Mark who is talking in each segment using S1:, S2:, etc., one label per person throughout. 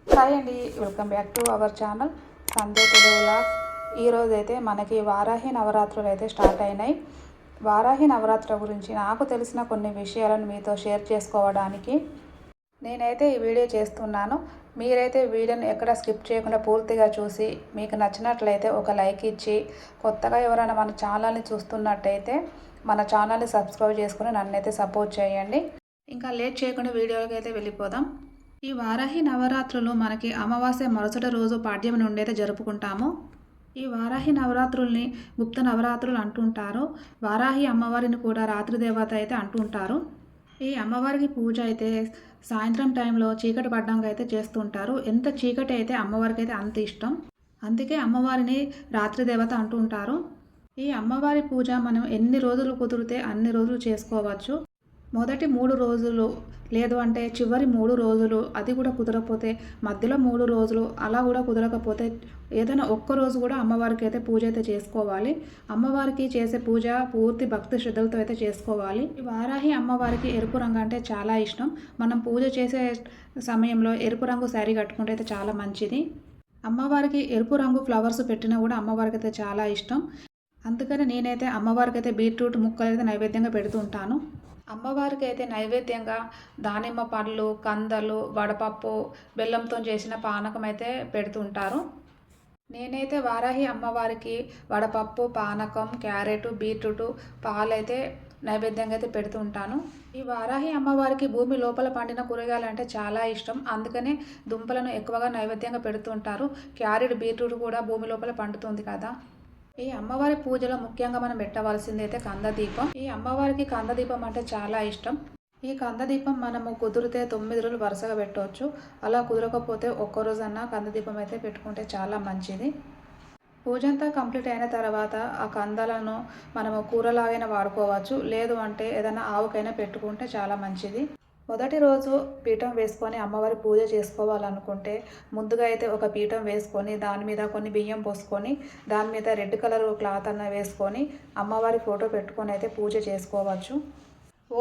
S1: Hi అండి, welcome back to our channel Sandhya Telugu vlogs. ఈరోజు అయితే మనకి వారాహి నవరాత్రులు అయితే స్టార్ట్ అయినాయి. వారాహి నవరాత్రుల గురించి నాకు తెలిసిన కొన్ని విషయాలను మీతో షేర్ చేసుకోవడానికి నేనైతే ఈ వీడియో చేస్తున్నాను. మీరైతే వీడియోని ఎక్కడ స్కిప్ చేయకుండా పూర్తిగా చూసి మీకు నచ్చినట్లయితే ఒక లైక్ ఇచ్చి, కొత్తగా ఎవరైనా మన ఛానల్ని చూస్తున్నట్టయితే మన ఛానల్ని సబ్స్క్రైబ్ చేసుకుని నన్నైతే సపోర్ట్ చేయండి. ఇంకా లేట్ చేయకుండా వీడియోకి అయితే వెళ్ళిపోదాం. ఈ వారాహి నవరాత్రులు మనకి అమావాస్య మరుసటి రోజు పాడ్యం నుండి అయితే జరుపుకుంటాము. ఈ వారాహి నవరాత్రుల్ని గుప్త నవరాత్రులు అంటుంటారు. వారాహి అమ్మవారిని కూడా రాత్రి దేవత అయితే అంటుంటారు. ఈ అమ్మవారికి పూజ అయితే సాయంత్రం టైంలో చీకటి పడ్డానికి అయితే చేస్తుంటారు. ఎంత చీకటి అయితే అమ్మవారికి అయితే అంత ఇష్టం. అందుకే అమ్మవారిని రాత్రి దేవత అంటుంటారు. ఈ అమ్మవారి పూజ మనం ఎన్ని రోజులు కుదిరితే అన్ని రోజులు చేసుకోవచ్చు. మొదటి 3 రోజులు లేదు అంటే చివరి 3 రోజులు, అది కూడా కుదరకపోతే మధ్యలో 3 రోజులు, అలా కూడా కుదరకపోతే ఏదైనా ఒక్క రోజు కూడా అమ్మవారికి అయితే పూజ అయితే చేసుకోవాలి. అమ్మవారికి చేసే పూజ పూర్తి భక్తి శ్రద్ధలతో అయితే చేసుకోవాలి. ఈ వారాహి అమ్మవారికి ఎరుపు రంగు అంటే చాలా ఇష్టం. మనం పూజ చేసే సమయంలో ఎరుపు రంగు శారీ కట్టుకుంటే అయితే చాలా మంచిది. అమ్మవారికి ఎరుపు రంగు ఫ్లవర్స్ పెట్టినా కూడా అమ్మవారికి అయితే చాలా ఇష్టం. అందుకని నేనైతే అమ్మవారికి అయితే బీట్రూట్ ముక్కలు అయితే నైవేద్యంగా పెడుతూ ఉంటాను. అమ్మవారికి అయితే నైవేద్యంగా దానిమ్మ పండ్లు, కందలు, వడపప్పు, బెల్లంతో చేసిన పానకం అయితే పెడుతుంటారు. నేనైతే వారాహి అమ్మవారికి వడపప్పు, పానకం, క్యారెట్, బీట్రూట్, పాలైతే నైవేద్యంగా అయితే పెడుతూ ఉంటాను. ఈ వారాహి అమ్మవారికి భూమి లోపల పండిన కూరగాయలు అంటే చాలా ఇష్టం. అందుకనే దుంపలను ఎక్కువగా నైవేద్యంగా పెడుతుంటారు. క్యారెట్, బీట్రూట్ కూడా భూమి లోపల పండుతుంది కదా. ఈ అమ్మవారి పూజలో ముఖ్యంగా మనం పెట్టవలసింది అయితే కందదీపం. ఈ అమ్మవారికి కందదీపం అంటే చాలా ఇష్టం. ఈ కందదీపం మనము కుదిరితే 9 రోజులు వరుసగా పెట్టవచ్చు. అలా కుదరకపోతే ఒక్క రోజన్నా కందదీపం అయితే పెట్టుకుంటే చాలా మంచిది. పూజ అంతా కంప్లీట్ అయిన తర్వాత ఆ కందాలను మనము కూరలాగైనా వాడుకోవచ్చు. లేదు అంటే ఏదైనా ఆవుకైనా పెట్టుకుంటే చాలా మంచిది. మొదటి రోజు పీఠం వేసుకొని అమ్మవారి పూజ చేసుకోవాలనుకుంటే ముందుగా అయితే ఒక పీఠం వేసుకొని దాని మీద కొన్ని బియ్యం పోసుకొని దాని మీద రెడ్ కలర్ క్లాత్ అన్న వేసుకొని అమ్మవారి ఫోటో పెట్టుకొని అయితే పూజ చేసుకోవచ్చు.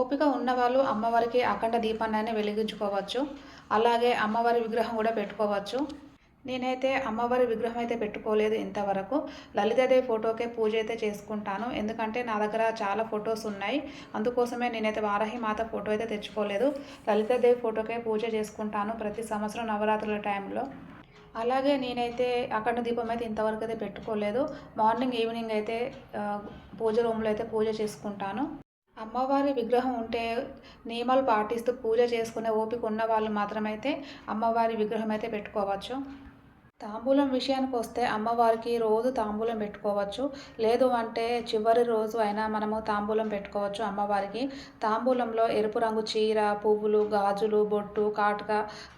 S1: ఓపిక ఉన్నవాళ్ళు అమ్మవారికి అఖండ దీపాన్ని వెలిగించుకోవచ్చు. అలాగే అమ్మవారి విగ్రహం కూడా పెట్టుకోవచ్చు. నేనైతే అమ్మవారి విగ్రహం అయితే పెట్టుకోలేదు ఇంతవరకు. లలితాదేవి ఫోటోకే పూజ అయితే చేసుకుంటాను. ఎందుకంటే నా దగ్గర చాలా ఫొటోస్ ఉన్నాయి. అందుకోసమే నేనైతే వారాహి మాత ఫోటో అయితే తెచ్చుకోలేదు. లలితాదేవి ఫోటోకే పూజ చేసుకుంటాను ప్రతి సంవత్సరం నవరాత్రుల టైంలో. అలాగే నేనైతే అఖండ దీపం అయితే ఇంతవరకు అయితే పెట్టుకోలేదు. మార్నింగ్ ఈవినింగ్ అయితే పూజ రూమ్లో అయితే పూజ చేసుకుంటాను. అమ్మవారి విగ్రహం ఉంటే నియమాలు పాటిస్తూ పూజ చేసుకునే ఓపిక ఉన్న వాళ్ళు మాత్రమైతే అమ్మవారి విగ్రహం అయితే పెట్టుకోవచ్చు. తాంబూలం విషయానికి వస్తే అమ్మవారికి రోజు తాంబూలం పెట్టుకోవచ్చు. లేదు అంటే చివరి రోజు అయినా మనము తాంబూలం పెట్టుకోవచ్చు అమ్మవారికి. తాంబూలంలో ఎరుపు రంగు చీర, పువ్వులు, గాజులు, బొట్టు, కాటుక,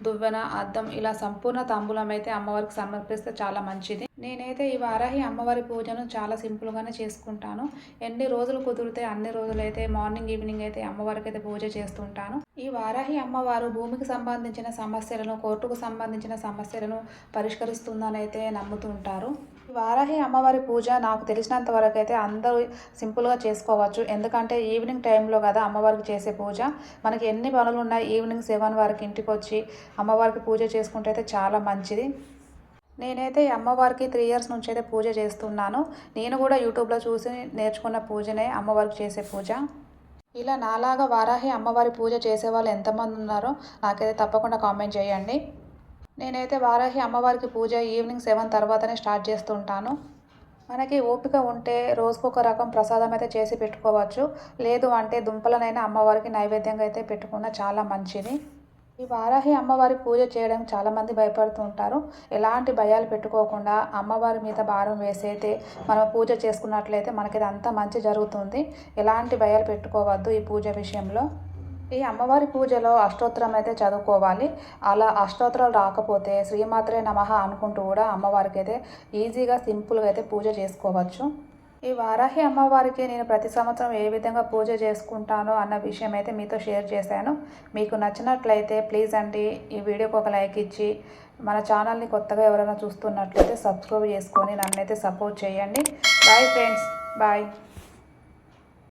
S1: దువ్వెన, అద్దం ఇలా సంపూర్ణ తాంబూలం అయితే అమ్మవారికి సమర్పిస్తే చాలా మంచిది. నేనైతే ఈ వారాహి అమ్మవారి పూజను చాలా సింపుల్గానే చేసుకుంటాను. ఎన్ని రోజులు కుదిరితే అన్ని రోజులైతే మార్నింగ్ ఈవినింగ్ అయితే అమ్మవారికి అయితే పూజ చేస్తుంటాను. ఈ వారాహి అమ్మవారు భూమికి సంబంధించిన సమస్యలను, కోర్టుకు సంబంధించిన సమస్యలను పరిష్కరిస్తుందని అయితే నమ్ముతుంటారు. వారాహి అమ్మవారి పూజ నాకు తెలిసినంత వరకు అయితే అందరూ సింపుల్గా చేసుకోవచ్చు. ఎందుకంటే ఈవినింగ్ టైంలో కదా అమ్మవారికి చేసే పూజ. మనకి ఎన్ని పనులు ఉన్నాయి ఈవినింగ్ 7 వరకు ఇంటికి వచ్చి అమ్మవారికి పూజ చేసుకుంటే అయితే చాలా మంచిది. నేనైతే ఈ అమ్మవారికి 3 ఇయర్స్ నుంచి అయితే పూజ చేస్తున్నాను. నేను కూడా యూట్యూబ్లో చూసి నేర్చుకున్న పూజనే అమ్మవారికి చేసే పూజ. ఇలా నాలాగా వారాహి అమ్మవారి పూజ చేసే వాళ్ళు ఎంతమంది ఉన్నారో నాకైతే తప్పకుండా కామెంట్ చేయండి. నేనైతే వారాహి అమ్మవారికి పూజ ఈవినింగ్ 7 తర్వాతనే స్టార్ట్ చేస్తుంటాను. మనకి ఓపిక ఉంటే రోజుకొక రకం ప్రసాదం అయితే చేసి పెట్టుకోవచ్చు. లేదు అంటే దుంపలనైనా అమ్మవారికి నైవేద్యంగా అయితే పెట్టుకున్న చాలా మంచిది. ఈ వారాహి అమ్మవారి పూజ చేయడం చాలామంది భయపడుతూ ఉంటారు. ఎలాంటి భయాలు పెట్టుకోకుండా అమ్మవారి మీద భారం వేసైతే మనం పూజ చేసుకున్నట్లయితే మనకి అంతా మంచి జరుగుతుంది. ఎలాంటి భయాలు పెట్టుకోవద్దు ఈ పూజ విషయంలో. ఈ అమ్మవారి పూజలో అష్టోత్తరం అయితే చదువుకోవాలి. అలా అష్టోత్తరాలు రాకపోతే శ్రీమాత్రే నమః అనుకుంటూ కూడా అమ్మవారికి అయితే ఈజీగా సింపుల్గా అయితే పూజ చేసుకోవచ్చు. ఈ వారాహి అమ్మవారికి నేను ప్రతి సంవత్సరం ఏ విధంగా పూజ చేసుకుంటానో అన్న విషయం అయితే మీతో షేర్ చేశాను. మీకు నచ్చినట్లయితే ప్లీజ్ అండి ఈ వీడియోకి ఒక లైక్ ఇచ్చి మన ఛానల్ని కొత్తగా ఎవరైనా చూస్తున్నట్లయితే సబ్స్క్రైబ్ చేసుకొని నన్నైతే సపోర్ట్ చేయండి. Bye friends, bye.